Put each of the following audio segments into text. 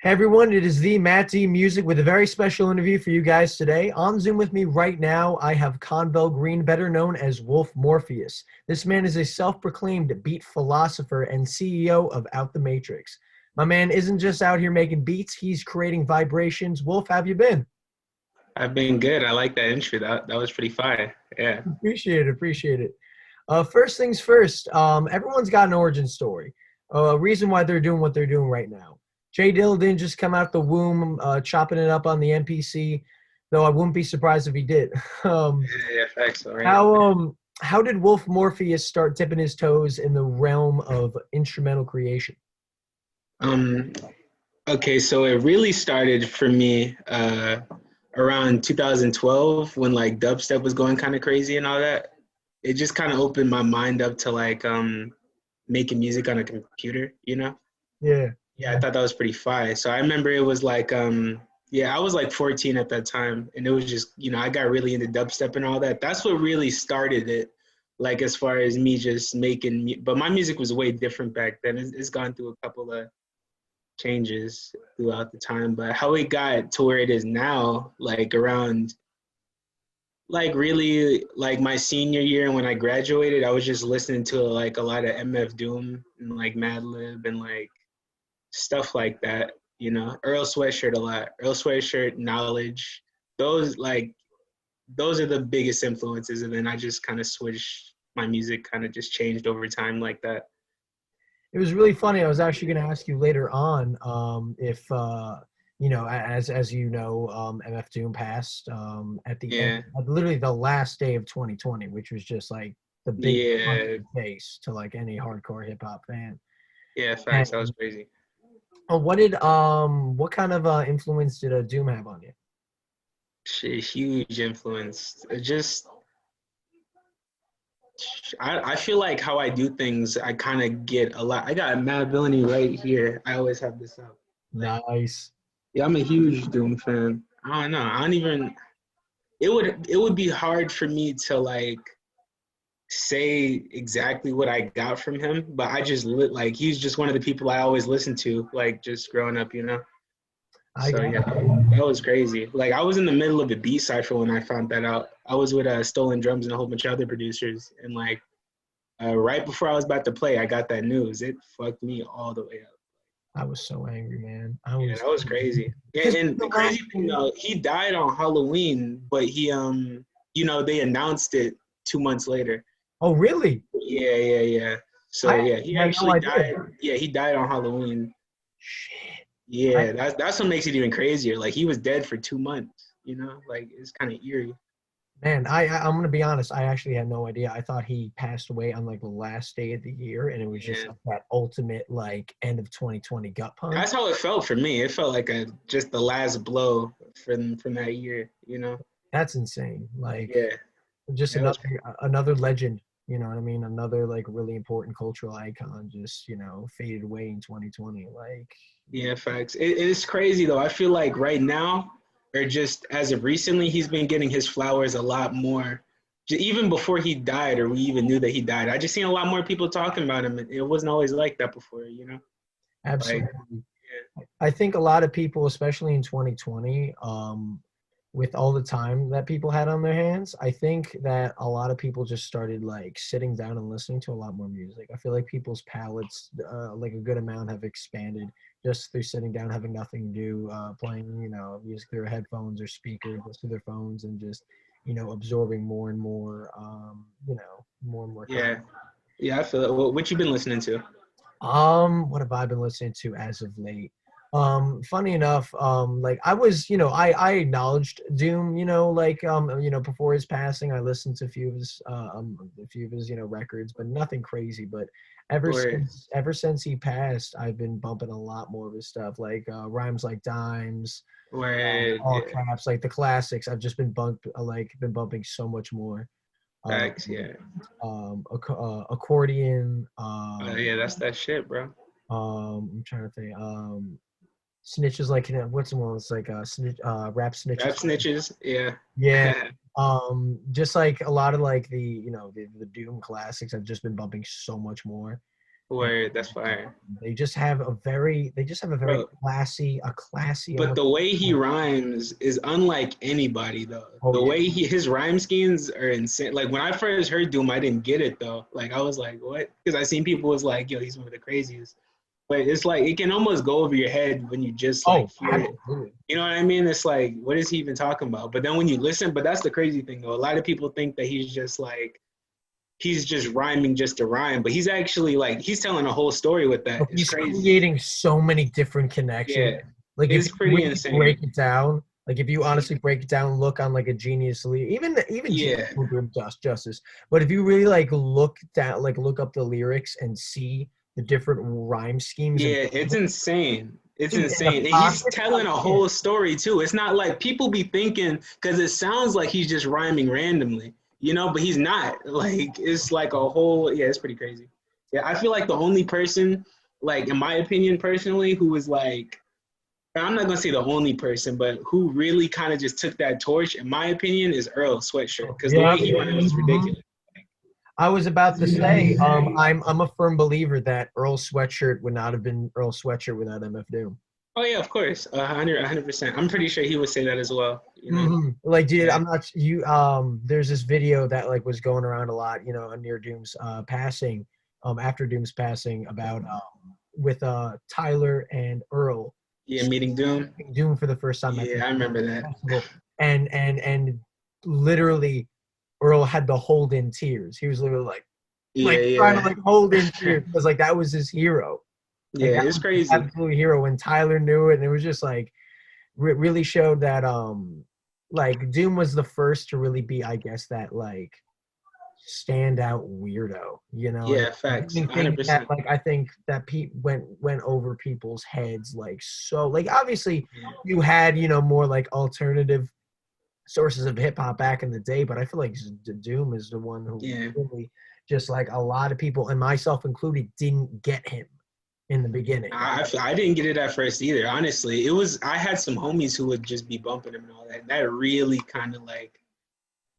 Hey everyone, it is the MattD Music with a very special interview for you guys today. On Zoom with me right now, I have Convel Green, better known as Wulf Morpheus. This man is a self-proclaimed beat philosopher and CEO of Out the Matrix. My man isn't just out here making beats, he's creating vibrations. Wulf, how have you been? I've been good. I like that intro. That was pretty fire. Yeah. Appreciate it. First things first, everyone's got an origin story, a reason why they're doing what they're doing right now. Jay Dill didn't just come out the womb chopping it up on the NPC, though I wouldn't be surprised if he did. Yeah, facts, all right. How did Wulf Morpheus start dipping his toes in the realm of instrumental creation? Um, okay, so it really started for me around 2012 when like dubstep was going kind of crazy and all that. It just kind of opened my mind up to like making music on a computer, you know? Yeah. Yeah, I thought that was pretty fire. So I remember it was like yeah, I was like 14 at that time, and it was just, I got really into dubstep and all that. That's what really started it, like as far as me just but my music was way different back then. It's gone through a couple of changes throughout the time, but how it got to where it is now, like around like really like my senior year when I graduated, I was just listening to like a lot of MF Doom and like Madlib and like stuff like that. Earl Sweatshirt a lot. Earl Sweatshirt, Knowledge. Those like those are the biggest influences, and then I just kind of switched. My music kind of just changed over time like that. It was really funny. I was actually going to ask you later on if as you know, MF Doom passed at the end, Yeah, literally the last day of 2020, which was just like the big yeah, face to like any hardcore hip hop fan. yeah. And Facts. That was crazy. what kind of influence did Doom have on you? Shit, huge influence. It just I feel like how I do things, I kind of get a lot. I got Mad Villainy right here. I always have this up. Like, Nice. yeah, I'm a huge Doom fan. I don't know. I don't even. It would be hard for me to like say exactly what I got from him, but I just like he's just one of the people I always listen to, like just growing up. I So got yeah, that was crazy. Like I was in the middle of a beat cipher when I found that out. I was with Stolen Drums and a whole bunch of other producers, and like right before I was about to play, I got that news. It fucked me all the way up. I was so angry, man. I Yeah, was that was crazy. Yeah, because and the the last crazy thing though, he died on Halloween, but they announced it 2 months later. Oh, really? Yeah, yeah, yeah. I So yeah, he had no actually idea. died. Yeah, he died on Halloween. Shit. I, Yeah, that's what makes it even crazier. Like he was dead for 2 months. Like it's kind of eerie. Man, I'm gonna be honest. I actually had no idea. I thought he passed away on like the last day of the year, and it was just Yeah, like that ultimate like end of 2020 gut punch. that's how it felt for me. It felt like just the last blow from that year. That's insane. Like Yeah, just that was another legend. You know what I mean? Another like really important cultural icon just faded away in 2020. Like Yeah, facts. It's crazy though. I feel like right now, or just as of recently, he's been getting his flowers a lot more. Even before he died, or we even knew that he died, I just seen a lot more people talking about him. It wasn't always like that before. Like, absolutely. I think a lot of people, especially in 2020, with all the time that people had on their hands, I think that a lot of people just started like sitting down and listening to a lot more music. I feel like people's palettes, like a good amount, have expanded just through sitting down, having nothing to do, playing, music through headphones or speakers, just through their phones, and just, absorbing more and more, more and more content. yeah, yeah. I feel it. What you been listening to? What have I been listening to as of late? Funny enough, like I was, I acknowledged Doom, before his passing, I listened to a few of his, records, but nothing crazy. But Or ever since he passed, I've been bumping a lot more of his stuff, like rhymes like dimes, all yeah, caps, like the classics. I've just been bumping so much more. Um, facts. Yeah, accordion. yeah. That's that shit, bro. I'm trying to think. Snitches like what's the one? It's like snitch, rap Rap snitches. snitches. Yeah, Yeah. Just like a lot of like the Doom classics. I've just been bumping so much more. Where that's fire, They just have a very bro. classy But the almost. way he rhymes is unlike anybody though. Oh The yeah. way his rhyme schemes are insane. Like when I first heard Doom, I didn't get it though. Like I was like, what? Because I seen people was like, yo, he's one of the craziest. But it's like it can almost go over your head when you just like Oh, hear it. absolutely. You know what I mean? It's like, what is he even talking about? But then when you listen, but that's the crazy thing though. A lot of people think that he's just rhyming just to rhyme, but he's actually like he's telling a whole story with that. It's He's crazy. creating so many different connections. Yeah, Like if it's you pretty really break insane. it down, like if you honestly break it down, look on like a geniusly, even Genius Yeah, will do him justice. But if you really like look down, like look up the lyrics and see the different rhyme schemes and yeah, it's insane. It's dude, and the insane. And he's pockets, telling a yeah. whole story too. It's not like people be thinking because it sounds like he's just rhyming randomly, but he's not. Like it's like a whole it's pretty crazy. Yeah, I feel like the only person, like in my opinion personally, who was like I'm not gonna say the only person, but who really kind of just took that torch, in my opinion, is Earl Sweatshirt. Because the Yeah. way he rhymes is ridiculous. I was about to say, I'm a firm believer that Earl Sweatshirt would not have been Earl Sweatshirt without MF Doom. Oh yeah, of course, 100%. I'm pretty sure he would say that as well. Like, dude, Yeah, I'm not you. There's this video that like was going around a lot, near Doom's passing, after Doom's passing, about with Tyler and Earl yeah, meeting Doom. Doom for the first time at the Yeah, I remember that. festival, and literally, Earl had to hold in tears. He was literally Yeah, trying to yeah, hold in tears because like that was his hero. Like yeah. that It's was his crazy. absolute hero, and Tyler knew it, and it was just like really showed that like Doom was the first to really be, I guess, that like standout weirdo, and Yeah, facts. doing things that 100%. like I think that went over people's heads, like, so like obviously you had more like alternative sources of hip hop back in the day, but I feel like Doom is the one who Yeah. really just like a lot of people and myself included didn't get him in the beginning. I didn't get it at first either. Honestly, I had some homies who would just be bumping him and all that. And that really kind of like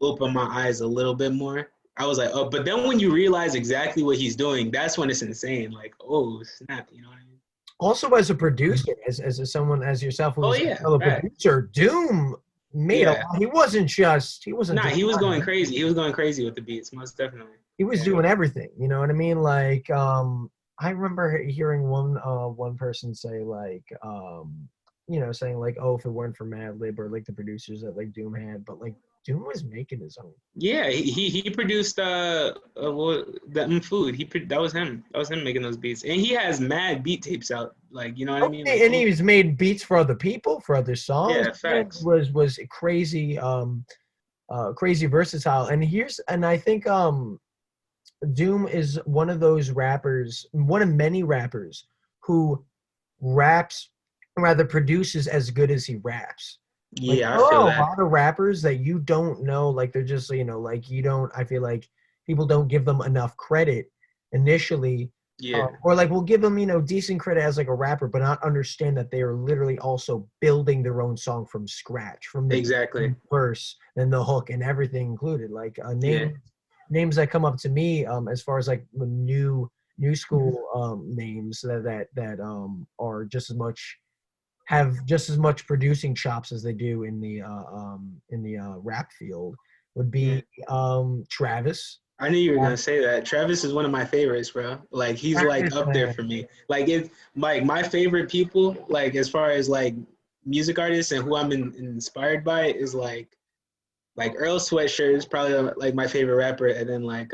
opened my eyes a little bit more. I was like, oh, but then when you realize exactly what he's doing, that's when it's insane. Like, oh snap, you know what I mean? Also, as a producer, as someone as yourself who Oh was a yeah, fellow fact. producer, Doom made a Yeah. lot. He wasn't Nah, just he was one. going crazy. He was going crazy with the beats, most definitely. He was Yeah. doing everything. You know what I mean? Like, I remember hearing one person say like, saying like, oh, if it weren't for Mad Lib or like the producers that like Doom had, but like Doom was making his own. Yeah, he produced the food. That was him. That was him making those beats, and he has mad beat tapes out. Like you know what I mean? Like Okay, and he was made beats for other people for other songs. yeah, Man, facts. was crazy, crazy versatile. And I think Doom is one of those rappers, one of many rappers who raps, rather produces as good as he raps. Like Yeah, I there feel are a that. lot of rappers that you don't know, like they're just like you don't. I feel like people don't give them enough credit initially, Yeah, or like we'll give them decent credit as like a rapper, but not understand that they are literally also building their own song from scratch, from the exactly. verse and the hook and everything included. Like Yeah, names that come up to me as far as like the new school names that are just as much have just as much producing chops as they do in the rap field would yeah. be Travis. I knew you were Um, gonna say that. Travis is one of my favorites, bro. Like he's like Travis, up there man. for me. Like it's like my favorite people. Like as far as like music artists and who I'm inspired by is like Earl Sweatshirt is probably like my favorite rapper, and then like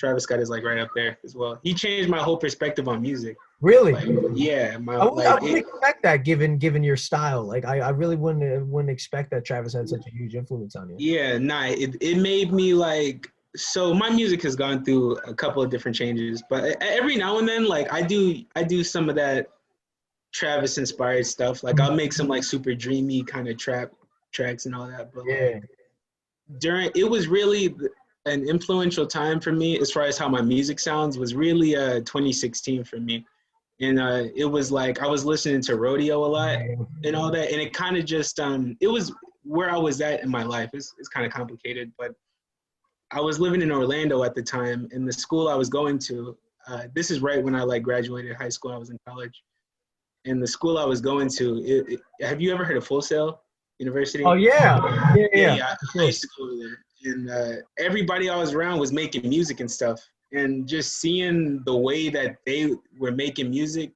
Travis Scott is like right up there as well. He changed my whole perspective on music. Really, Like yeah, my I like wouldn't it, expect that given your style. Like I really wouldn't expect that Travis had such a huge influence on you. yeah, nah, it made me like so my music has gone through a couple of different changes, but every now and then like I do some of that Travis inspired stuff. Like I'll make some like super dreamy kind of trap tracks and all that, but like Yeah. during it was really an influential time for me as far as how my music sounds was really 2016 for me, and it was like I was listening to rodeo a lot Yeah. and all that, and it kind of just it was where I was at in my life. It's kind of complicated, but I was living in Orlando at the time, and the school I was going to this is right when I like graduated high school. I was in college, and the school I was going to. Have you ever heard of Full Sail Oh University? yeah, yeah, Yeah, yeah. yeah. For I sure. used to go over there, and everybody I was around was making music and stuff, and just seeing the way that they were making music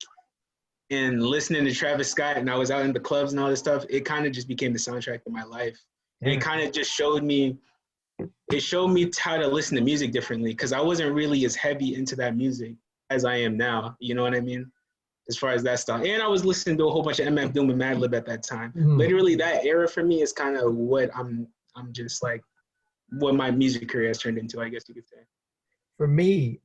and listening to Travis Scott, and I was out in the clubs and all this stuff. It kind of just became the soundtrack to my life. It Yeah. kind of just showed me. It showed me how to listen to music differently because I wasn't really as heavy into that music as I am now. You know what I mean? As far as that stuff. And I was listening to a whole bunch of MF Doom and Madlib at that time. Mhm. Literally, that era for me is kind of what I'm just like what my music career has turned into, I guess you could say. For me,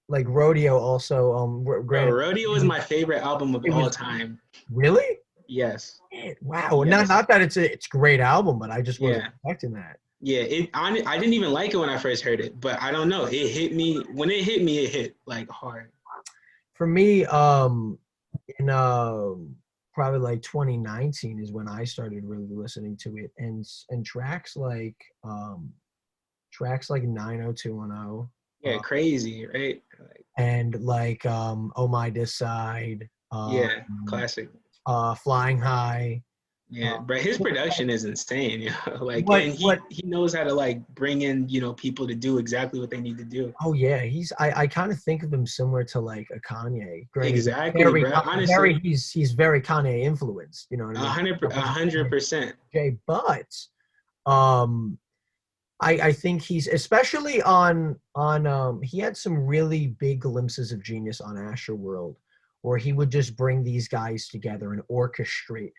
like Rodeo also, Bro, granted, Rodeo is my favorite album of it all was time. really. Yes. Wow, Yes. not that it's a great album, but I just wasn't Yeah. expecting that. Yeah. I didn't even like it when I first heard it, but I don't know. It hit me. When it hit me, it hit like hard. For me, in probably like 2019 is when I started really listening to it, and tracks like 90210, Yeah, crazy, right? Like, and like Oh My Decide, yeah, classic. Flying High. Yeah, Uh, but his production is insane, you know. Like, what and what he knows how to like bring in, people to do exactly what they need to do. Oh yeah, I kind of think of him similar to like a Kanye. Granted, Exactly, bro. Honestly, he's very Kanye influenced. You know what I a mean? hundred, a hundred percent. Okay, but um, I think he's especially on he had some really big glimpses of genius on Astroworld, where he would just bring these guys together and orchestrate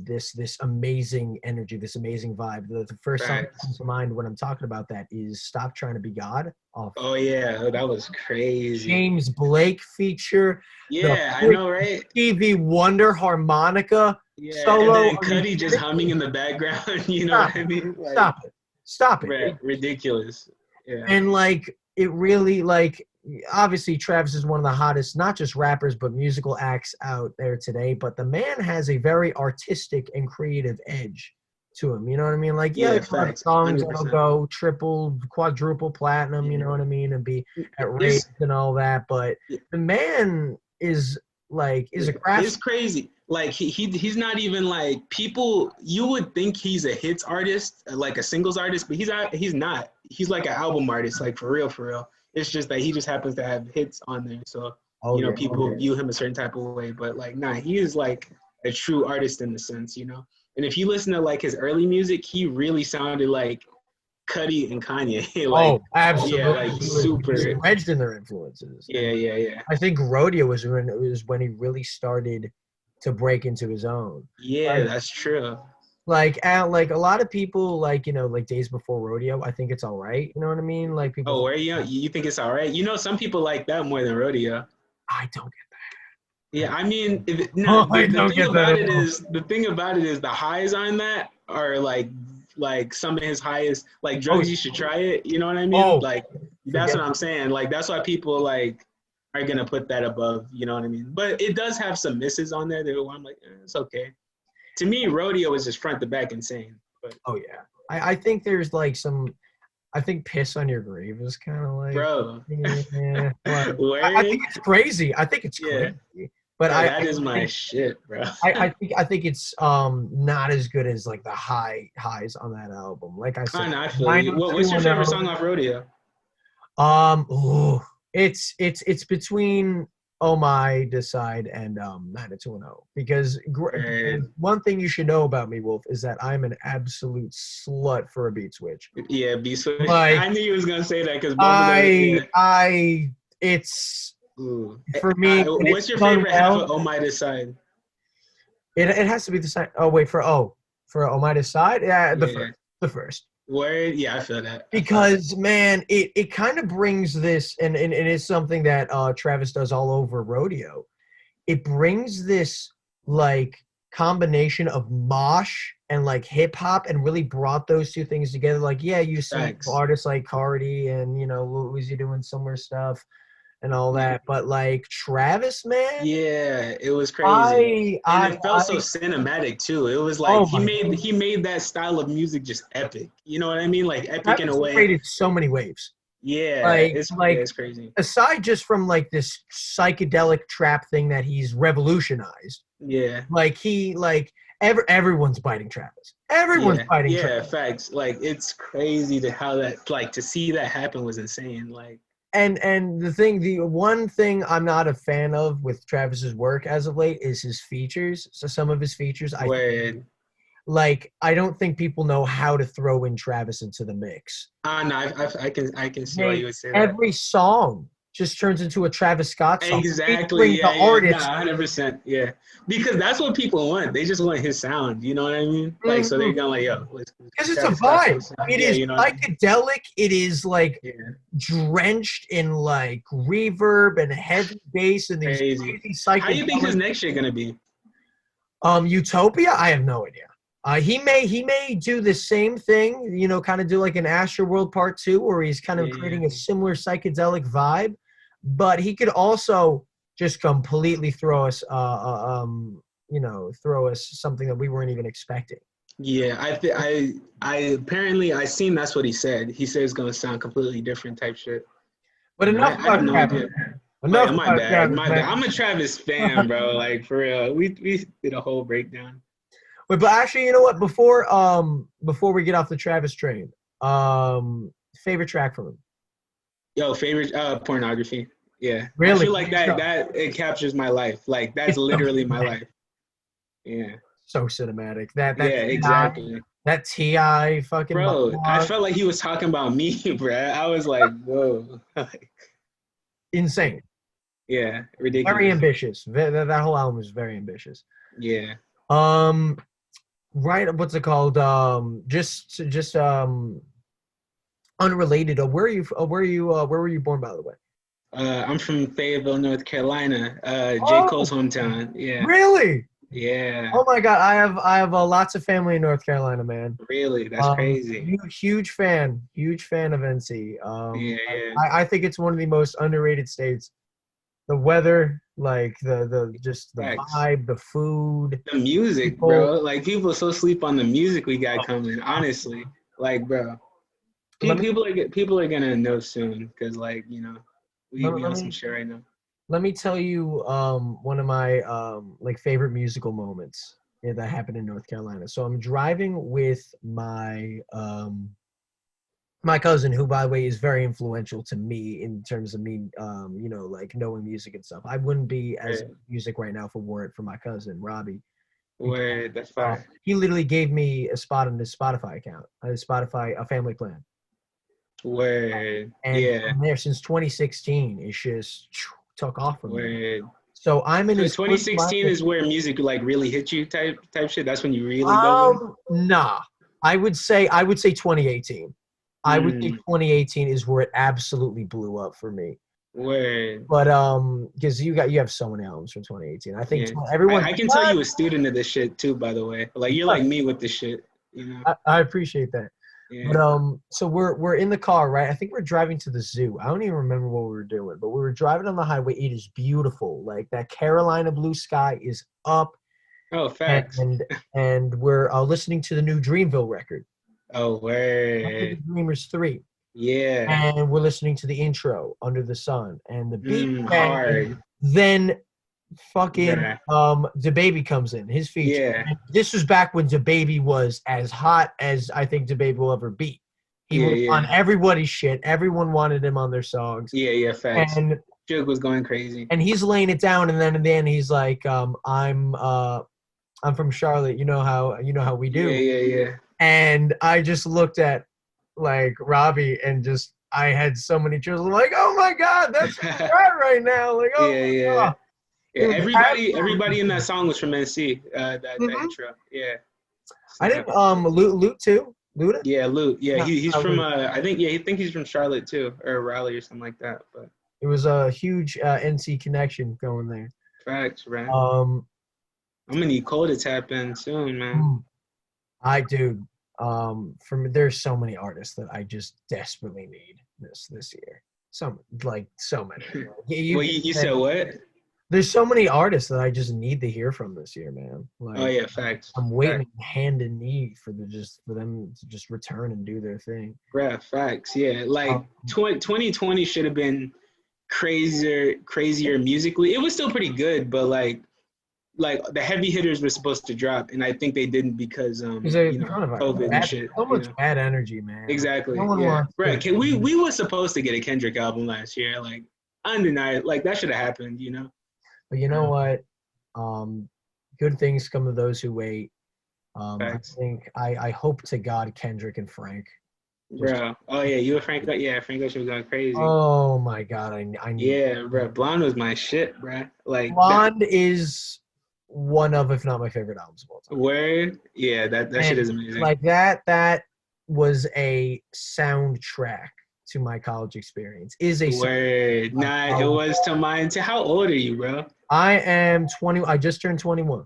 this amazing energy, this amazing vibe. The first song that Facts. comes to mind when I'm talking about that is "Stop Trying to Be God" off Oh yeah, that was crazy. James Blake feature, the Yeah, I freaking know, right? Stevie Wonder harmonica Yeah, and solo. then I mean, Cuddy just humming in the background. You know stop what it, I mean? Like, stop it, stop it. ridiculous. Yeah, And like it really like obviously Travis is one of the hottest not just rappers but musical acts out there today, but the man has a very artistic and creative edge to him. You know what I mean? Like yeah, yeah, there's a lot of facts. songs Hundred that'll percent. go triple, quadruple platinum, you Yeah. know what I mean, and be at rates It's and all that, but the man is is a it's craftsman. crazy. Like he's not even like people. You would think he's a hits artist, like a singles artist, but he's not. He's like an album artist, like for real, for real. It's just that he just happens to have hits on there, so Oh yeah. people view him a certain type of way. But like, nah, he is like a true artist in the sense. And if you listen to like his early music, he really sounded like Cuddy and Kanye. Like, Oh, yeah, absolutely. like He was super. wedged in their influences. Yeah, And yeah, yeah. I think Rodeo was when he really started to break into his own. Yeah, Like that's true. like a lot of people like like Days Before Rodeo. I think it's all right. You know what I mean? Like people Oh, think where you think it's all right? Some people like that more than rodeo. I don't Yeah, I mean, oh, no. I The don't thing get that about at it all. is the highs on that are like some of his highest. Like Oh, drugs, you should try it. You know what I mean? oh, Like that's forget what I'm saying. Like that's why people like are gonna put that above. You know what I mean? But it does have some misses on there that I'm like, it's okay. To me, rodeo is just front to back insane. But oh yeah. I think there's like some I think Piss on Your Grave is kind of like, bro, yeah. Like, I word, think it's crazy. I think it's yeah, crazy. But bro, I that is my think shit, bro. I think it's not as good as like the highs on that album. Like I said, Kind of, I feel you. What's your favorite 90210. song off rodeo? Ooh, it's between Oh My Decide and 90210 because Word. one thing you should know about me, Wolf, is that I'm an absolute slut for a beat switch. Yeah, be switch. Like I knew you was gonna say that because both of them. Yeah. it's Ooh. for me when it's What's your done favorite half of well, Oh My Decide? it has to be the same. Oh wait, for Oh My Decide, yeah, Yeah. the first. Word. Yeah, I feel that. I feel that. Because man, it kind of brings this, and it is something that Travis does all over rodeo. It brings this like combination of mosh and like hip hop, and really brought those two things together. Like, yeah, you see Thanks. artists like Cardi and Lil Uzi doing similar stuff and all Yeah. that, but like Travis, man, Yeah, it was crazy, and it felt so I cinematic too. It was like oh he my made God. he made that style of music just epic. You know what I mean? Like epic in a Travis way. created so many waves. Yeah, it's yeah, it's crazy. aside just from like this psychedelic trap thing that he's revolutionized, Yeah. everyone's biting Travis. Everyone's Yeah, biting yeah, Travis. facts. Like it's crazy to how that like to see that happen was insane. Like And the one thing I'm not a fan of with Travis's work as of late is his features. So some of his features, where I don't think people know how to throw in Travis into the mix. no, I can see why you Hey, would say that. every song just turns into a Travis Scott song Exactly. featuring the Yeah, yeah. No, artist. 100%. Yeah, because that's what people want. They just want his sound. You know what I mean? Like, so they're Mhm. going like, yo, Because it's a Travis Scott's vibe. new sound. It Yeah, is you know what I mean? psychedelic. It is like Yeah, drenched in like reverb and heavy bass and these crazy. crazy How do you think his psychedelic. next shit gonna be? Utopia, I have no idea. He may do the same thing, kind of do like an Astroworld Part 2, where he's kind of Yeah, yeah. creating a similar psychedelic vibe, but he could also just completely throw us, throw us something that we weren't even expecting. Yeah, I apparently I seen that's what he said. He said it's gonna sound completely different type shit. But enough I have about no Travis. idea. Oh Enough yeah, my about bad, Travis, my bad. man. I'm a Travis fan, bro. Like for real, we did a whole breakdown. Wait, but actually, you know what? Before we get off the Travis train, favorite track from him. Yo, favorite pornography. Yeah, I Really? feel like that it captures my life. Like that's It's so literally my cinematic. life. Yeah, So cinematic. That yeah, exactly, that Ti fucking bro. I monologue, felt like he was talking about me, bro. I was like, whoa, like, insane. yeah, Very ridiculous. ambitious. That whole album is very ambitious. Yeah. Um, right. What's it called? Just unrelated. Where were you born, by the way? I'm from Fayetteville, North Carolina. J. Cole's Oh, hometown. Yeah, really? yeah. Oh my God, I have lots of family in North Carolina, man. Really, that's crazy. Huge fan of NC. Yeah, yeah. I think it's one of the most underrated states. The weather, like the just the Facts. vibe, the food, The music, people. bro. Like people so sleep on the music we got coming. Honestly, like, bro, Let me people are gonna know soon because, like, we let on some me shit right now. let me tell you one of my like favorite musical moments, that happened in North Carolina. So I'm driving with my cousin, who by the way is very influential to me in terms of me, like knowing music and stuff. I wouldn't be as Word, music right now if it weren't for my cousin Robbie. Because, word, that's fire. he literally gave me a spot on his Spotify account, a family plan, Word, and yeah, from there since 2016, it's just took off from there. word. So I'm in So his first 2016 live. is where music like really hit you type shit. That's when you really dove in. Nah, I would say 2018. I would say Mm, 2018 is where it absolutely blew up for me. word. But because you have so many albums from 2018. I think Yeah, everyone's I like, can tell what? you a student of this shit too. By the way, like you're like me with this shit. You know? I appreciate that. But Yeah. so we're in the car, right? I think we're driving to the zoo. I don't even remember what we were doing, but we were driving on the highway. It is beautiful. Like that Carolina blue sky is up, Oh, facts. and we're listening to the new Dreamville record, Oh, Enter the word. Dreamers 3. Yeah. And we're listening to the intro, Under the Sun, and the beat banging. Hard. Then fucking Bruh. DaBaby comes in, his feature. Yeah. And this was back when DaBaby was as hot as I think DaBaby will ever be. He Yeah, was on yeah. everybody's shit. Everyone wanted him on their songs. Yeah, yeah, facts. And Jug was going crazy. he's laying it down, and then in the end he's like, I'm from Charlotte, you know how we Yeah, do. yeah, yeah. And I just looked at like Robbie and just I had so many chills. I'm like, oh my God, that's where we're at right now. Like, oh Yeah, my yeah. God. Yeah, It was everybody in that absolutely song was from NC. That hmm intro. Yeah. I think Snap. Loot too. Luda? Yeah, Luke. Yeah, No, he's not from Luda. I think he's from Charlotte too, or Raleigh or something like that. But It was a huge NC connection going there. facts, right? Um, I'm gonna need Cole to tap in soon, man. mm, I do. There's so many artists that I just desperately need this year. So many. You Well, can you said say what? There's so many artists that I just need to hear from this year, man. Oh Like yeah, facts. I'm Facts. waiting hand and knee for them to just return and do their thing. Bruh, facts. Yeah, like Um, 2020 should have been crazier musically. It was still pretty good, but like the heavy hitters were supposed to drop, and I think they didn't because Because they you know, kind of COVID and bad, shit. so You much know. bad energy, man. Like, no Exactly. one Yeah. wants Right. to. Can we were supposed to get a Kendrick album last year. Like undeniable. Like that should have happened. You know. But you know what? Um, Good things come to those who wait. I Facts. think I hope to God Kendrick and Frank. Just Bro. Oh yeah, you a Frank? Yeah, Frank Ocean was going crazy. oh my God, I need Yeah, bro. Blonde was my shit, bro. Like that. Blonde is one of, if not my favorite albums of all time. Word. Yeah, that shit And is amazing. like that was a soundtrack to my college experience. Is a soundtrack Word. to my Nah, it college. was to mine too. How old are you, bro? I am 20. I just turned 21.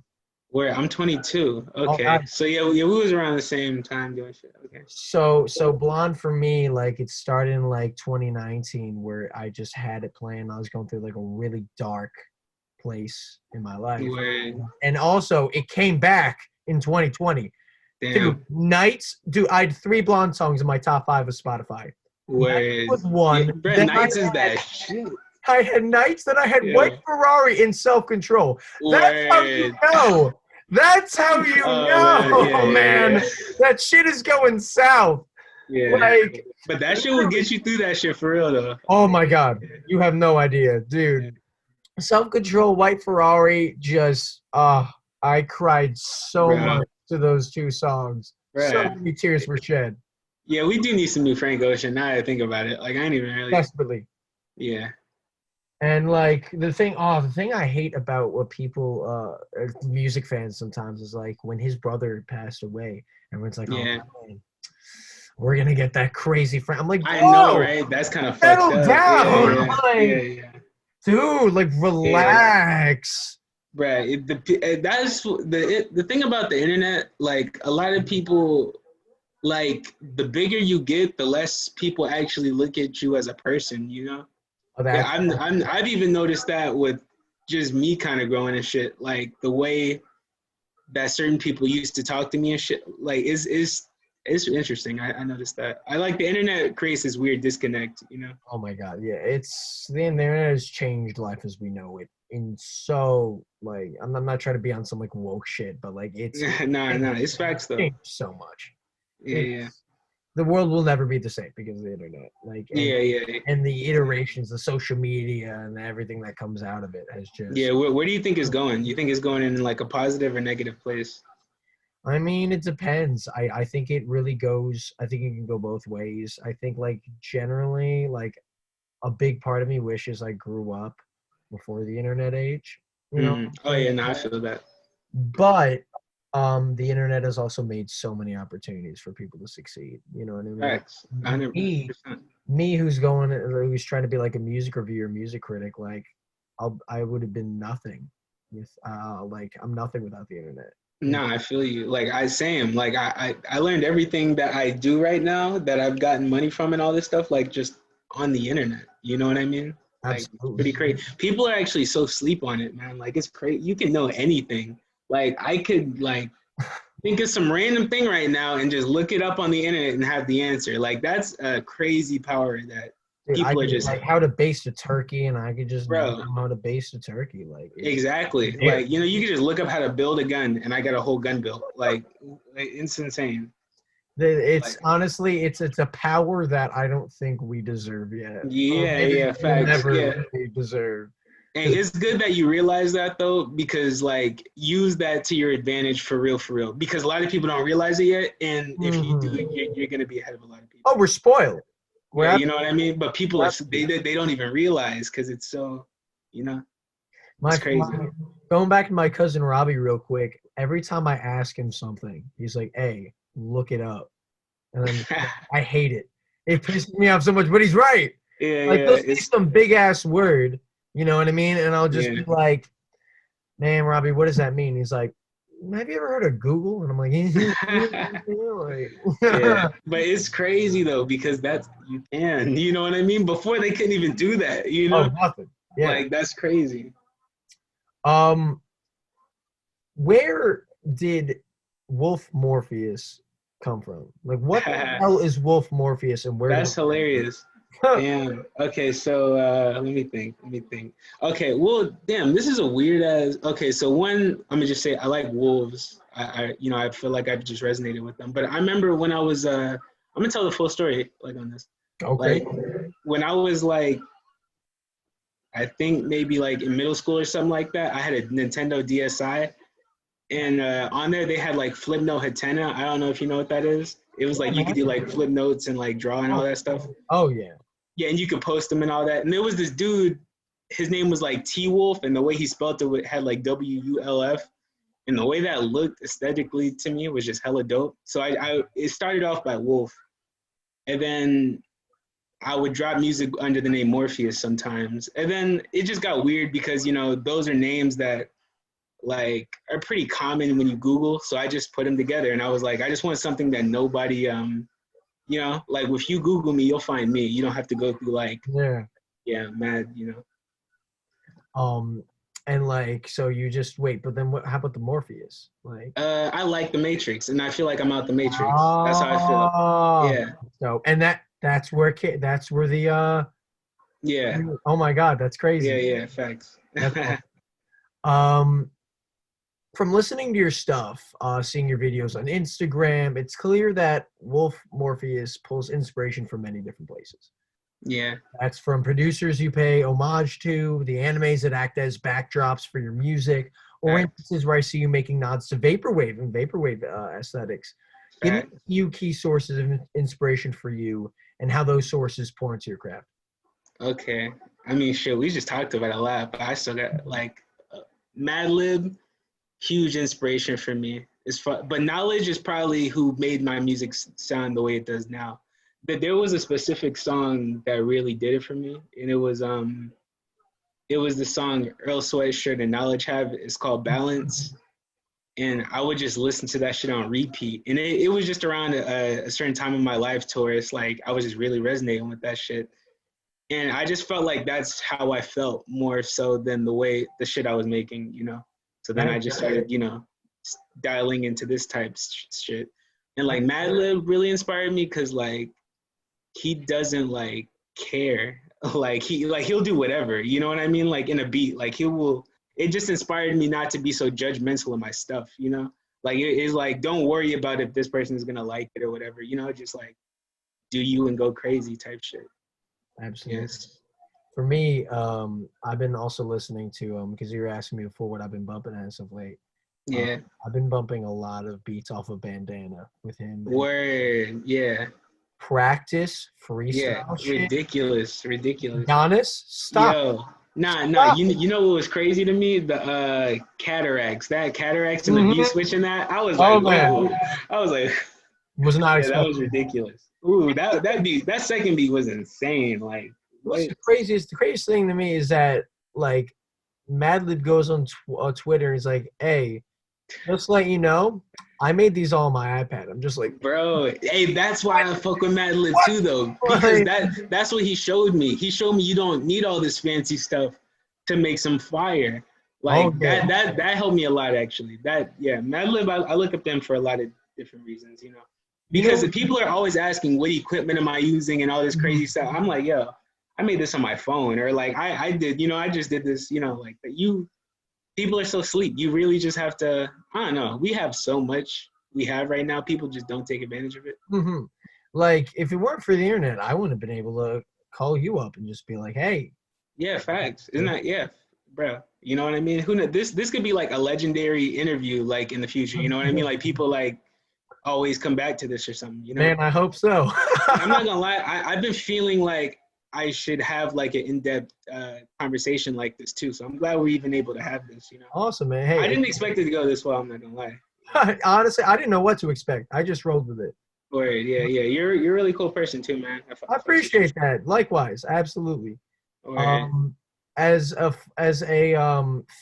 Where I'm 22. Oh, Okay, so yeah, we was around the same time doing shit. Okay. so Blonde for me, like it started in like 2019 where I just had it playing. I was going through like a really dark place in my life. Word. And also it came back in 2020. Dude, Damn. Nights, dude, I had 3 Blonde songs in my top 5 of Spotify. Nights Word. was Yeah, one. bro. Then Nights is that shit. I had Nights, then I had Yeah. White Ferrari in Self Control. That's how you Word. know. That's how you know, Yeah, man. yeah. That shit is going south. Yeah. Like, But that shit will get you through that shit for real though. oh my God. You have no idea, dude. Yeah. Self Control, White Ferrari, just, I cried so Bro. much to those 2 songs. So Bro. many tears were shed. Yeah, we do need some new Frank Ocean. Now that I think about it, like I ain't even really. Desperately. Yeah. And like the thing I hate about what people, music fans sometimes is like when his brother passed away, everyone's like, oh Yeah. man, we're gonna get that crazy friend. I'm like, I know, whoa, right? That's kind of fucked settle up. down, Yeah, like, yeah. dude, like relax. Right. That's the thing about the internet. Like a lot of people, like the bigger you get, the less people actually look at you as a person. You know. Oh, Yeah, that's I've even noticed that with just me kind of growing and shit. Like the way that certain people used to talk to me and shit. Like is interesting. I noticed that. I like the internet creates this weird disconnect. You know. oh my God, yeah, it's the internet has changed life as we know it. In so like, I'm not trying to be on some like woke shit, but like Nah, it's facts though. changed so much. Yeah. The world will never be the same because of the internet. Like, Yeah. and the iterations, the social media, and everything that comes out of it has just. Yeah, where do you think it's going? You think it's going in like a positive or negative place? I mean, it depends. I think it really goes. I think it can go both ways. I think like generally, like a big part of me wishes I grew up before the internet age. You know. Oh yeah, no, I feel that. But the internet has also made so many opportunities for people to succeed. You know what I mean? Facts, 100%. Me who's trying to be like a music reviewer, music critic, like I would have been nothing with like I'm nothing without the internet. No, I feel you. Like I learned everything that I do right now that I've gotten money from and all this stuff, like just on the internet. You know what I mean? Like it's Absolutely. pretty crazy. People are actually so sleep on it, man. Like it's crazy. You can know anything. Like I could like think of some random thing right now and just look it up on the internet and have the answer. Like that's a crazy power that Dude, I people are could just like how to baste a turkey, and I could just bro. know how to baste a turkey. Like Exactly. Yeah. Like, you know, you can just look up how to build a gun and I got a whole gun built. Like it's insane. It's Like, honestly, it's a power that I don't think we deserve yet. yeah, We'll facts. never Yeah. really deserve. And it's good that you realize that though, because like use that to your advantage for real. Because a lot of people don't realize it yet. And if you do, you're going to be ahead of a lot of people. Oh, we're spoiled. Yeah, you know what I mean? But people, they don't even realize because it's so, you know, it's crazy. Going back to my cousin Robbie real quick, every time I ask him something, he's like, hey, look it up. And then I hate it. It pisses me off so much, but he's right. Yeah, like, he'll say some big-ass word, you know what I mean? And I'll just be like, man, Robbie, what does that mean? He's like, have you ever heard of Google? And I'm like, yeah. But it's crazy though, because that's, you can, you know what I mean? Before they couldn't even do that, you know? Oh, nothing. Yeah. Like, that's crazy. Um, where did Wulf Morpheus come from? Like, what the hell is Wulf Morpheus, and where did That's it come hilarious. from? Damn. Okay, so let me think. Let me think. Okay, well, damn, this is a weird as. Okay, so one, I'm gonna just say I like wolves. I feel like I've just resonated with them. But I remember when I was, I'm gonna tell the full story like on this. Okay. Like when I was like, I think maybe like in middle school or something like that. I had a Nintendo DSi, and on there they had like Flipnote Hatena. I don't know if you know what that is. It was Yeah, like you could do man. like flip notes and like draw and all Oh, that stuff. oh yeah. Yeah, and you could post them and all that. And there was this dude, his name was like T Wolf, and the way he spelled it had like WULF. And the way that looked aesthetically to me was just hella dope. So it started off by Wolf. And then I would drop music under the name Morpheus sometimes. And then it just got weird because, those are names that like are pretty common when you Google. So I just put them together and I was like, I just want something that nobody like if you Google me, you'll find me. You don't have to go through like, Yeah. yeah, mad. Um, and like, so you just wait, but then what? How about the Morpheus? Like, I like the Matrix, and I feel like I'm out the Matrix. That's how I feel. oh, Yeah, so and that's where the yeah, oh my God, that's yeah, crazy. yeah. Facts. That's awesome. Um, from listening to your stuff, seeing your videos on Instagram, it's clear that Wolf Morpheus pulls inspiration from many different places. Yeah, That's from producers you pay homage to, the animes that act as backdrops for your music, or facts, instances where I see you making nods to vaporwave and vaporwave aesthetics. Give me facts. a few key sources of inspiration for you and how those sources pour into your craft. Okay. I mean, shit. We just talked about it a lot, but I still got like MadLib, huge inspiration for me. It's fun, but Knowledge is probably who made my music sound the way it does now. But there was a specific song that really did it for me, and it was the song Earl Sweatshirt and Knowledge have. It's called Balance. And I would just listen to that shit on repeat. And it was just around a certain time in my life to where it's like I was just really resonating with that shit. And I just felt like that's how I felt more so than the shit I was making. So then I just started, dialing into this type shit. And like Madlib really inspired me because like he doesn't like care. Like he'll do whatever. You know what I mean? Like in a beat, like he will. It just inspired me not to be so judgmental of my stuff. Like it's like don't worry about if this person is gonna like it or whatever. Just like do you and go crazy type shit. Absolutely. Yes. For me, I've been also listening to because you were asking me before what I've been bumping as of late. Yeah. I've been bumping a lot of beats off of Bandana with him. And Word. Yeah. practice Yeah. freestyle shit. Ridiculous. Ridiculous. Giannis, stop. Yo. Nah. Stop. You know what was crazy to me? The cataracts. That cataracts and the beat Mm-hmm. switch in that. I was Oh like, man, whoa. I was like, was not yeah, that was expecting. ridiculous. Ooh, that second beat was insane. Like, What's what? the craziest? The craziest thing to me is that like Madlib goes on Twitter and he's like, "Hey, just let you know, I made these all on my iPad." I'm just like, Bro, hey, that's why what? I fuck with Madlib What? too, though, because Like, that's what he showed me. He showed me you don't need all this fancy stuff to make some fire. oh Like yeah, that helped me a lot actually. Madlib, I look up them for a lot of different reasons. you know. Because the people are always asking what equipment am I using and all this crazy stuff. I'm like, yo, I made this on my phone, or like I did, I just did this, like that. People are so sleep. You really just have to. I don't know. We have so much we have right now. People just don't take advantage of it. Mm-hmm. Like if it weren't for the internet, I wouldn't have been able to call you up and just be like, "Hey." Yeah, facts. Isn't that bro? You know what I mean? Who knows? This could be like a legendary interview, like in the future. You know what I mean? Like people like always come back to this or something. Man, I hope so. I'm not gonna lie. I've been feeling like I should have like an in-depth conversation like this too. So I'm glad we're even able to have this. Awesome, man. I Hey, didn't expect it to go this well. I'm not gonna lie. honestly, I didn't know what to expect. I just rolled with it. Word, yeah. You're a really cool person too, man. I appreciate that. Likewise, absolutely. Word. Um, as a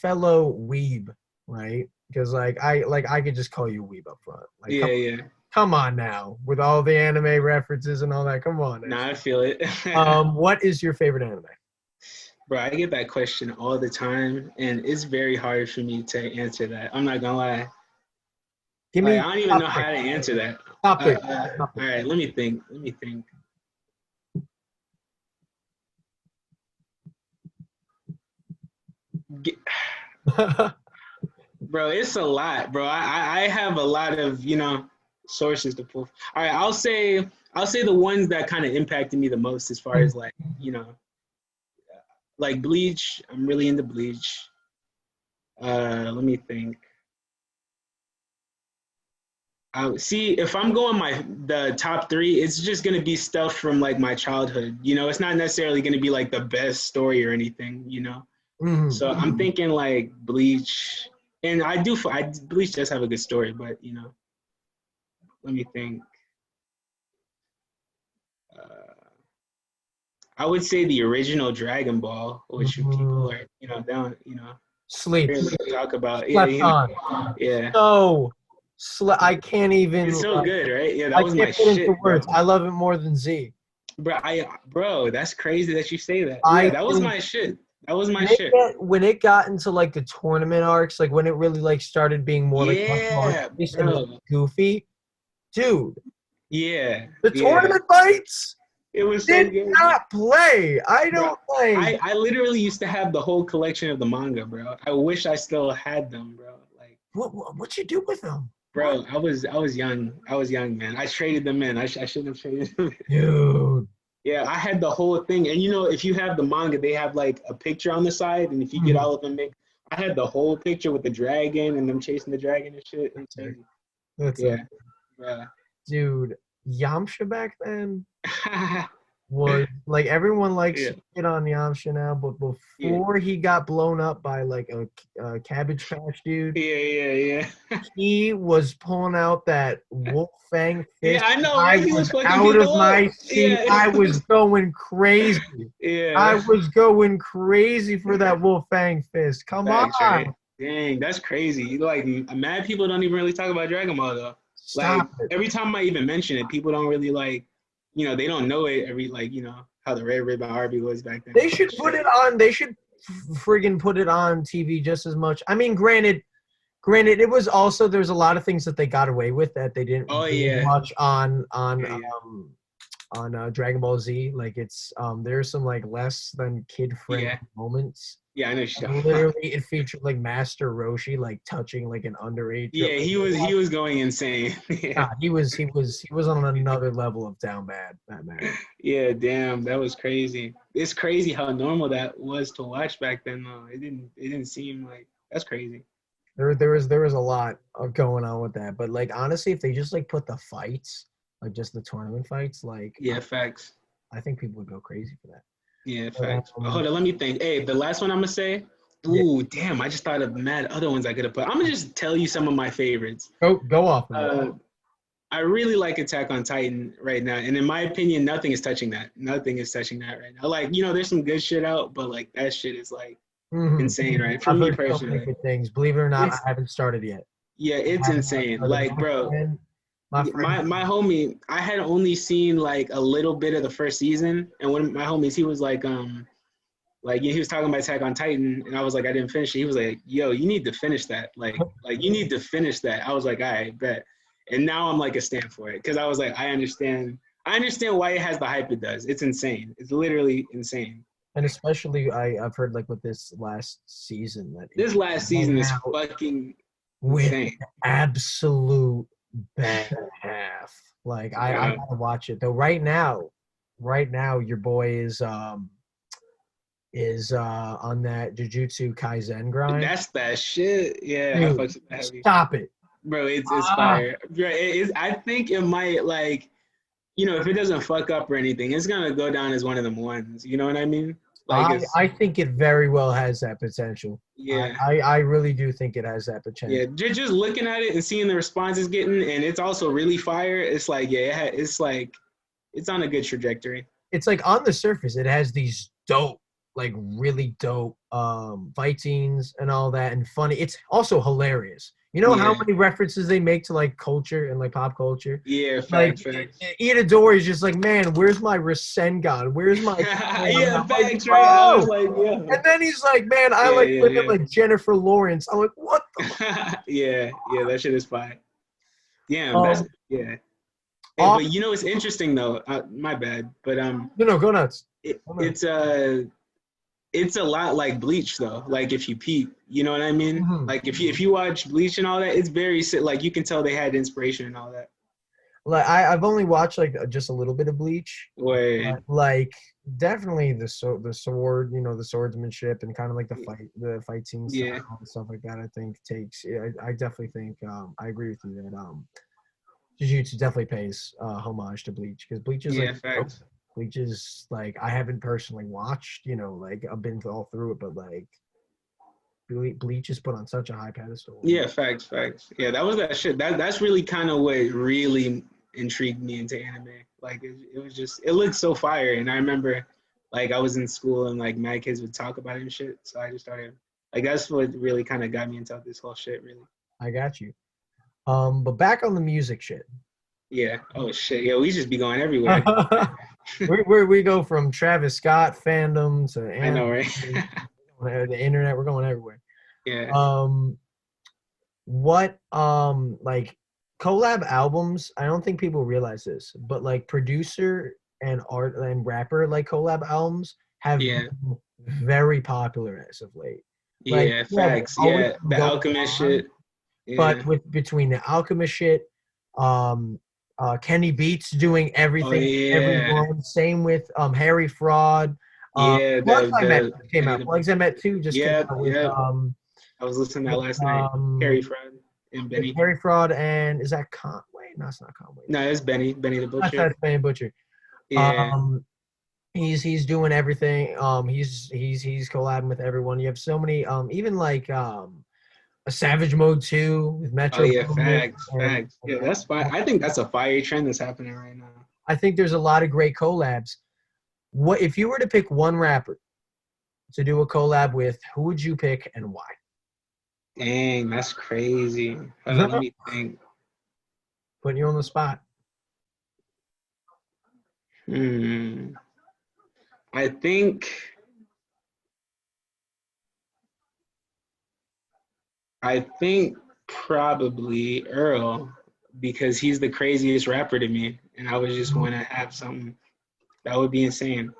fellow weeb, right? Because I could just call you weeb up front. Like, Yeah. come on now, with all the anime references and all that. Come on. Nah, I feel it. What is your favorite anime? Bro, I get that question all the time, and it's very hard for me to answer that. I'm not gonna lie. Give Like, me I don't even top know pick. how to answer that. Top pick. Top All pick. right, let me think. Let me think. Get, bro, it's a lot, bro. I have a lot of sources to pull. All right, I'll say the ones that kind of impacted me the most as far as like like Bleach. I'm really into Bleach. Let me think. See, if I'm going the top three, it's just gonna be stuff from like my childhood. It's not necessarily gonna be like the best story or anything. Mhm. So I'm thinking like Bleach, and Bleach does have a good story, but let me think. Uh, I would say the original Dragon Ball, which people Mhm. are down Sleep. rarely talk about. Yeah, Slept on. yeah. So, I can't even, It's so like, good, right? Yeah, that I was my can't put into shit, words. bro. I love it more than Z. Bro, that's crazy that you say that. Yeah, I that was think my shit. That was my shit. when it got into like the tournament arcs, like when it really like started being more like martial arts Yeah, based and less bro. goofy, dude, Yeah, the yeah. tournament fights It was so did good, not play. I bro. don't like. I literally used to have the whole collection of the manga, bro. I wish I still had them, bro. Like, What you do with them? What, bro, I was young. I was young, man. I traded them in. I shouldn't have traded them. dude? Yeah, I had the whole thing. And if you have the manga, they have like a picture on the side, and if you get Mhm. all of them mixed, I had the whole picture with the dragon and them chasing the dragon and shit. It was That's it. crazy. That's it. Yeah, yeah. Dude, Yamcha back then was like everyone likes Yeah, to get on Yamcha now, but yeah, before he got blown up by like a Cabbage Patch dude, yeah. he was pulling out that Wolf Fang Yeah, fist. I know, I right? He was was fucking out of people my up. seat. Yeah, I was going crazy. I yeah. was going crazy for that Wolf Fang fist. Come on, Facts, right? Dang, that's crazy. Like, mad people don't even really talk about Dragon Ball though. Like, stop it. every time I even mention it, people don't really like, they don't know it. How the Red Ribbon Army was back then and They all that should put shit. it on. They should friggin' put it on TV just as much. I mean, granted, it was also there's a lot of things that they got away with that they didn't Oh do as yeah, much on yeah, yeah, Dragon Ball Z. Like there's some like less than kid friendly yeah, moments. yeah. I know. Literally, it featured like Master Roshi like touching like an underage. Yeah, he was going insane. Yeah, God, he was on another level of down bad. That man. yeah. Damn, that was crazy. It's crazy how normal that was to watch back then. Though it didn't seem like that's crazy. There was a lot of going on with that, but like honestly, if they just like put the fights, like just the tournament fights, like Yeah, facts. I think people would go crazy for that. Yeah, But, facts. Hold on, let me think. Hey, the last one I'm gonna say. yeah, Ooh, damn! I just thought of mad other ones I could have put. I'm gonna just tell you some of my favorites. go off, man. Uh, I really like Attack on Titan right now, and in my opinion, nothing is touching that. Nothing is touching that right now. Like, there's some good shit out, but like that shit is like Hmm. insane, right? For I've me heard so many personally, good things. Believe it or not, I it's haven't started yet. yeah, I it's haven't even insane. started. Like, bro, My friend, my homie, I had only seen like a little bit of the first season, and one of my homies, he was like yeah, he was talking about Attack on Titan, and I was like, I didn't finish it. He was like, yo, you need to finish that. Like you need to finish that. I was like, all right, bet. And now I'm like a stand for it because I was like, I understand. I understand why it has the hype it does. It's insane. It's literally insane. and especially I've heard like with this last season that This it's last season coming is out fucking with insane. absolute bad half. Like I Yeah. gotta watch it though. Right now, your boy is on that Jujutsu Kaisen grind. That's that shit. Yeah, I Dude, fucks with that heavy. stop it. Bro, it's Ah, fire. Bro, I think it might like if it doesn't fuck up or anything, it's gonna go down as one of them ones. You know what I mean? Like it's I think it very well has that potential. yeah. I really do think it has that Yeah, potential. just looking at it and seeing the response it's getting, and it's also really fire. It's like, yeah, it's like it's on a good trajectory. It's like on the surface, it has these dope, like really dope fight scenes and all that and funny. It's also hilarious. You know how Yeah. many references they make to like culture and like pop culture? Yeah, Like facts. Itadori is just like, man, where's my Rasengan? Where's my Kamehameha? Yeah, I'm like, facts, right? I was bro. like, yeah. And then he's like, man, I Yeah, like yeah, women yeah. like Jennifer Lawrence. I'm like, what the Yeah, yeah, that shit is fire. Damn, that's um yeah. Hey, off but you know it's interesting though. My bad, but no, go nuts. it, Go nuts. it's a lot like Bleach though. Like if you peep, you know what I mean? Mhm. Like if you watch Bleach and all that, it's very like you can tell they had inspiration and all that. Like I've only watched like just a little bit of Bleach. Way, But, like definitely the sword, you know, the swordsmanship and kind of like the fight scene style yeah, and stuff like that. I think takes. Yeah, I definitely think I agree with you that Jujutsu definitely pays homage to Bleach because Bleach is like yeah, dope. facts. Bleach is like I haven't personally watched, you know, like I've been all through it, but like Bleach is put on such a high pedestal. Yeah, facts. Yeah, that was that shit. That's really kind of what really intrigued me into anime. Like it was just it looked so fire, and I remember like I was in school and like mad kids would talk about it and shit. So I just started like that's what really kind of got me into this whole shit. Really. I got you. But back on the music shit. Yeah. Oh shit. Yeah, we just be going everywhere. we go from Travis Scott fandom to I anime, know, right? the internet. We're going everywhere. Yeah. Um, what like collab albums? I don't think people realize this, but like producer and art and rapper like collab albums have Yeah. been very popular as of late. Like Yeah. yeah, they've Facts. always Yeah. been The going Alchemist on, shit. Yeah. but with between the Alchemist shit, um, Kenny Beats doing Oh everything, yeah. everyone. Same with Harry Fraud. Yeah. Plugs I Met The came Benny out. the Plugs I Met 2 just came Yep. out Yep. I was listening to that with last night. Harry Fraud and with Benny. Harry Fraud and is that Conway? No, it's not Conway. No, it's Benny. Benny the That's Butcher. that Benny Butcher. Yeah. Um, he's doing everything. He's collabing with everyone. You have so many. Even like a Savage Mode 2 with Oh Metro yeah. Boomin Facts. and Facts. Yeah. That's fine. I think that's a fire trend that's happening right now. I think there's a lot of great collabs. What if you were to pick one rapper to do a collab with? Who would you pick and why? Dang, that's crazy. Hold on, let me think. Putting you on the spot. Hmm. I think I think probably Earl because he's the craziest rapper to me, and I would just want to have something that would be insane.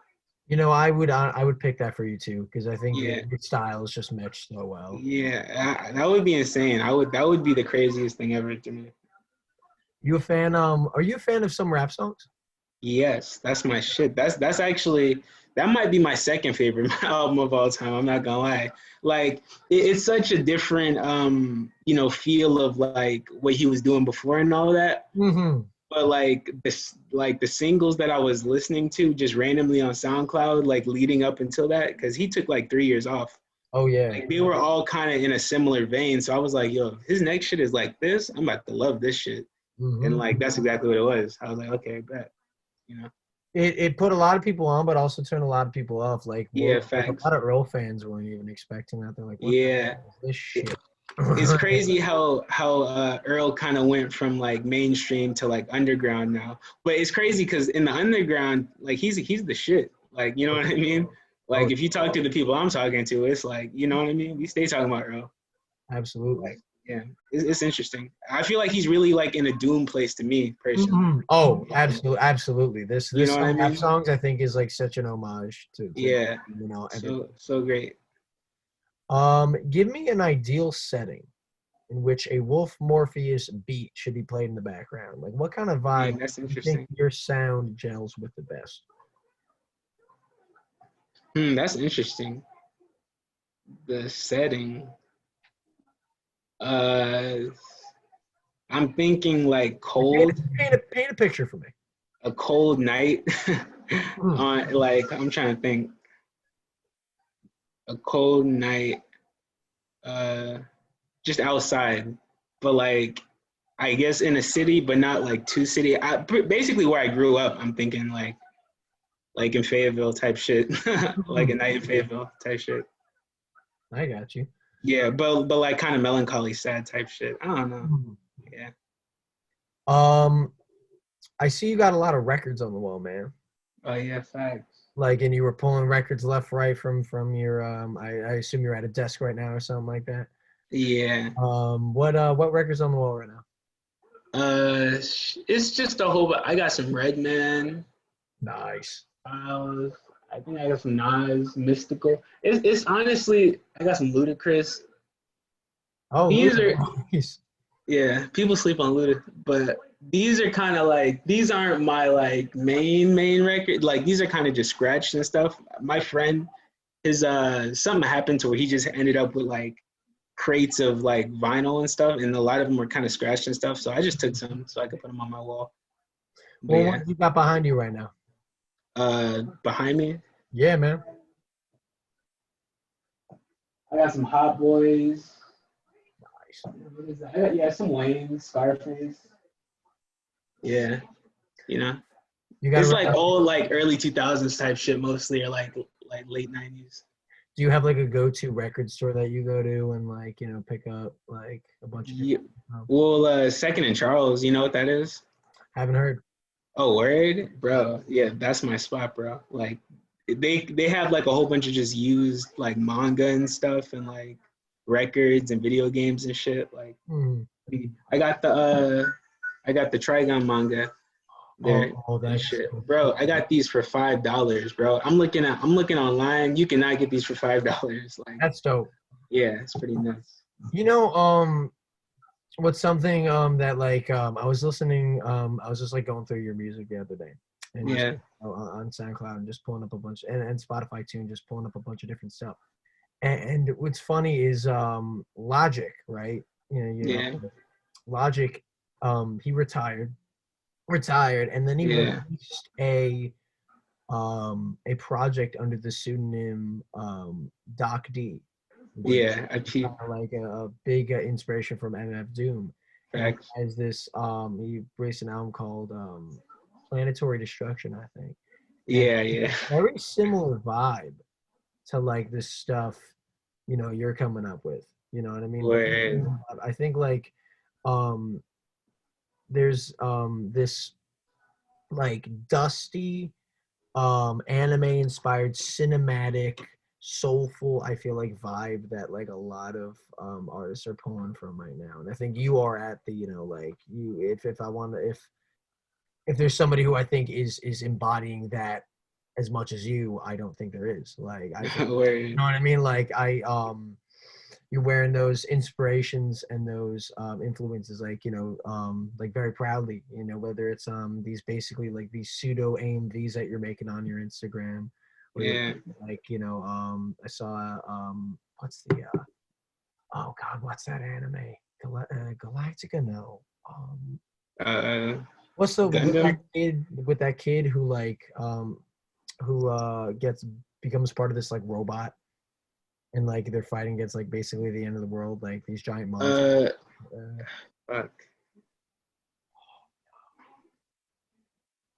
You know, I would pick that for you too because I think Yeah, your styles just match so well. yeah, that would be insane. That would be the craziest thing ever to me. You a fan? Are you a fan of some rap songs? Yes, that's my shit. That's actually that might be my second favorite album of all time. I'm not gonna lie. Like it's such a different feel of like what he was doing before and all that. Mm-hmm. But like the singles that I was listening to just randomly on SoundCloud, like leading up until that, because he took like 3 years off. Oh yeah. Like they were all kind of in a similar vein. So I was like, yo, his next shit is like this. I'm about to love this shit. And Mm-hmm. like that's exactly what it was. I was like, okay, bet. You know. It put a lot of people on, but also turned a lot of people off. Yeah, Like a facts. lot of Earl fans weren't even expecting that. They're like, "What the Yeah, hell is this it, shit?" it's crazy how Earl kind of went from like mainstream to like underground now. But it's crazy because in the underground, like he's the shit. Like you know what I mean? Oh, Like if you talk to the people I'm talking to, it's like you know what I mean. We stay talking about Earl. absolutely. Like yeah, it's interesting. I feel like he's really like in a doom place to me personally. Mhm. Oh, absolutely. You This know what I rap mean? songs I think is like such an homage to Yeah. everything. So great. Give me an ideal setting in which a Wulf Morpheus beat should be played in the background. Like, what kind of vibe Dang, that's do you think interesting. your sound gels with the best? That's interesting. The setting. Uh, I'm thinking like cold, Paint a picture for me. a cold night. Mhm. On like I'm trying to think, a cold night, uh, just outside, but like I guess in a city, but not like too city. Basically where I grew up. I'm thinking like in Fayetteville type shit, like a Mhm. night in Fayetteville type shit. I got you. Yeah, but like kind of melancholy, sad type shit. I don't know. Mhm. Yeah. Um, I see you got a lot of records on the wall, man. Oh yeah, facts. Like, and you were pulling records left, right from your. I assume you're at a desk right now or something like that. Yeah. What records on the wall right now? It's just a whole. I got some Redman. Nice. I think I got some Nas, Mystical. It's honestly, I got some Ludacris. Oh, These Luda. are, Nice. yeah, people sleep on Luda, but these are kind of like, these aren't my like main record. Like these are kind of just scratched and stuff. My friend, his something happened to where he just ended up with like crates of like vinyl and stuff, and a lot of them were kind of scratched and stuff. So I just took some so I could put them on my wall. But Well, what yeah, you got behind you right now? behind me, Yeah, man. I got some Hot Boys. Nice. What is that? Yeah, some Wayne, Scarface. Yeah, you know, You got. it's like old, like early 2000s type shit mostly, or like late 90s. Do you have like a go-to record store that you go to and like pick up like a bunch of Yeah. different? Well, Second and Charles, you know what that is? Haven't heard. Oh, word, bro. Yeah, that's my spot, bro. Like, they have like a whole bunch of just used like manga and stuff, and like records and video games and shit. Like, Hmm. I got the Trigun manga there Oh, and that's shit, so bro. I cool. got these for $5, bro. I'm looking online. You cannot get these for $5. Like, That's dope. yeah, it's pretty nuts. You know, what's something that like I was listening I was just like going through your music the other day and just Yeah, on SoundCloud and just pulling up a bunch and Spotify too and just pulling up a bunch of different stuff. And what's funny is Logic, right? yeah, Logic, he retired, and then he yeah, released a project under the pseudonym Doc D, which yeah. I is peep kind of like a big inspiration from MF Doom. And he facts. has this he released an album called Planetary Destruction, I think, and Yeah, yeah. very similar vibe to like this stuff you're coming up with. You know what I mean? Word. I think like um there's this like dusty anime inspired cinematic soulful I feel like vibe that like a lot of artists are pulling from right now, and I think you are at the like you if I want to if there's somebody who I think is embodying that as much as you, I don't think there is. Like I think you Word. know what I mean. Like you're wearing those inspirations and those influences like very proudly. Whether it's these basically like these pseudo AMVs that you're making on your Instagram, or Yeah. like I saw what's the oh god what's that anime Galactica no Uh, what's the Gundam. with that kid who like who gets becomes part of this like robot and like they're fighting against like basically the end of the world, like these giant monsters. Uh, Uh, fuck.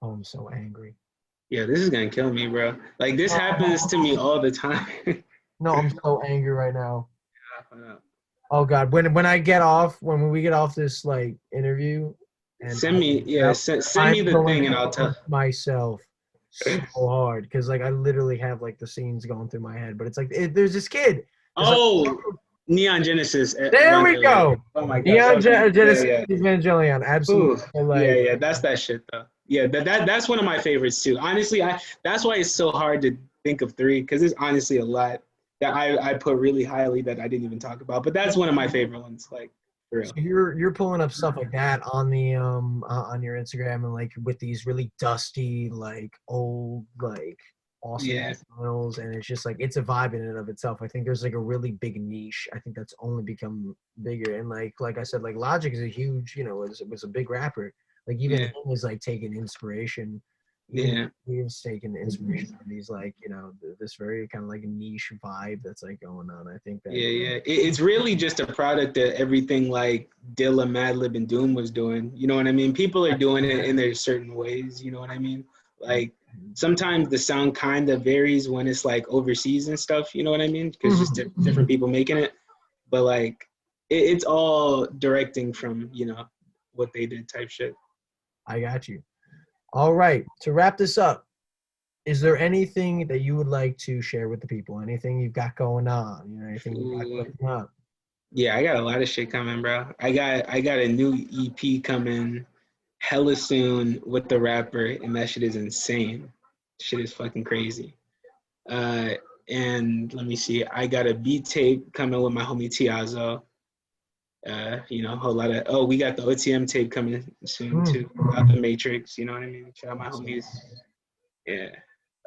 oh, I'm so angry. Yeah, this is gonna kill me, bro. Like this happens to me all the time. No, I'm so angry right now. Oh God, when I get off, when we get off this like interview, and Send me, yeah, send me I'm the going thing and to I'll tell. punch myself so hard because like I literally have like the sscenes going through my head, but it's like there's this kid. It's like Oh, Neon Genesis there we Evangelion. go. Oh my god, Neon that was my, yeah, Genesis yeah. Evangelion, absolutely. Ooh, yeah, Like yeah, that's that shit though. Yeah, that's one of my favorites too. Honestly, that's why it's so hard to think of three because there's honestly a lot that I put really highly that I didn't even talk about. But that's one of my favorite ones, like for so real. you're pulling up stuff like that on the on your Instagram and like with these really dusty like old like awesome Yeah, styles, and it's just like it's a vibe in and of itself. I think there's like a really big niche. I think that's only become bigger, and like I said, like Logic is a huge was a big rapper. Like even yeah, him is like taking inspiration. Even yeah. he's taking inspiration from these like this very kind of like niche vibe that's like going on. I think that Yeah, yeah. It's really just a product of everything like Dilla, Madlib, and Doom was doing. You know what I mean? People are doing it in their certain ways. You know what I mean? Like sometimes the sound kind of varies when it's like overseas and stuff. You know what I mean? Because just different people making it. but like it's all directing from, what they did type shit. I got you. All right. To wrap this up, is there anything that you would like to share with the people? Anything you've got going on? Anything you got Ooh. going up? Yeah, I got a lot of shit coming, bro. I got a new EP coming hella soon with the rapper, and that shit is insane. Shit is fucking crazy. Uh, and let me see, I got a beat tape coming with my homie Tiazo. A whole lot of we got the OTM tape coming soon too. About the Matrix, you know what I mean? Shout out my homies. Yeah.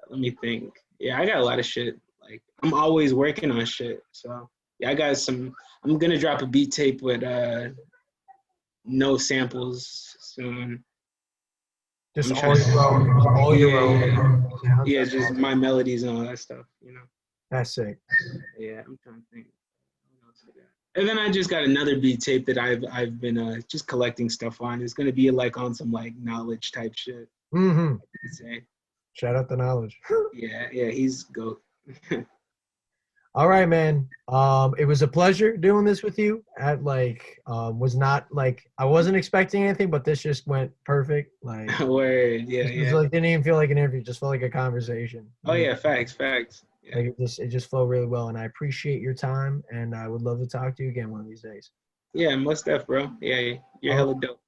Let me think. Yeah, I got a lot of shit. Like I'm always working on shit. So yeah, I'm gonna drop a beat tape with no samples soon. Just I'm all trying your own. All your own. yeah, just my melodies and all that stuff. That's sick. Yeah, I'm trying to think. What else I got? And then I just got another beat tape that I've been just collecting stuff on. It's gonna be like on some like knowledge type shit. Mm-hmm. I could say. Shout out the knowledge. Yeah, he's goat. All right, man. It was a pleasure doing this with you. Was not like I wasn't expecting anything, but this just went perfect. Like, Word, this was like didn't even feel like an interview; just felt like a conversation. Oh yeah, facts. Yeah. Like it just flowed really well, and I appreciate your time, and I would love to talk to you again one of these days. Yeah, most def, bro. Yeah, you're hella dope.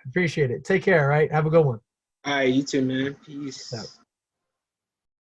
Appreciate it. Take care. All right. Have a good one. All right, you too, man. Ciao. Peace.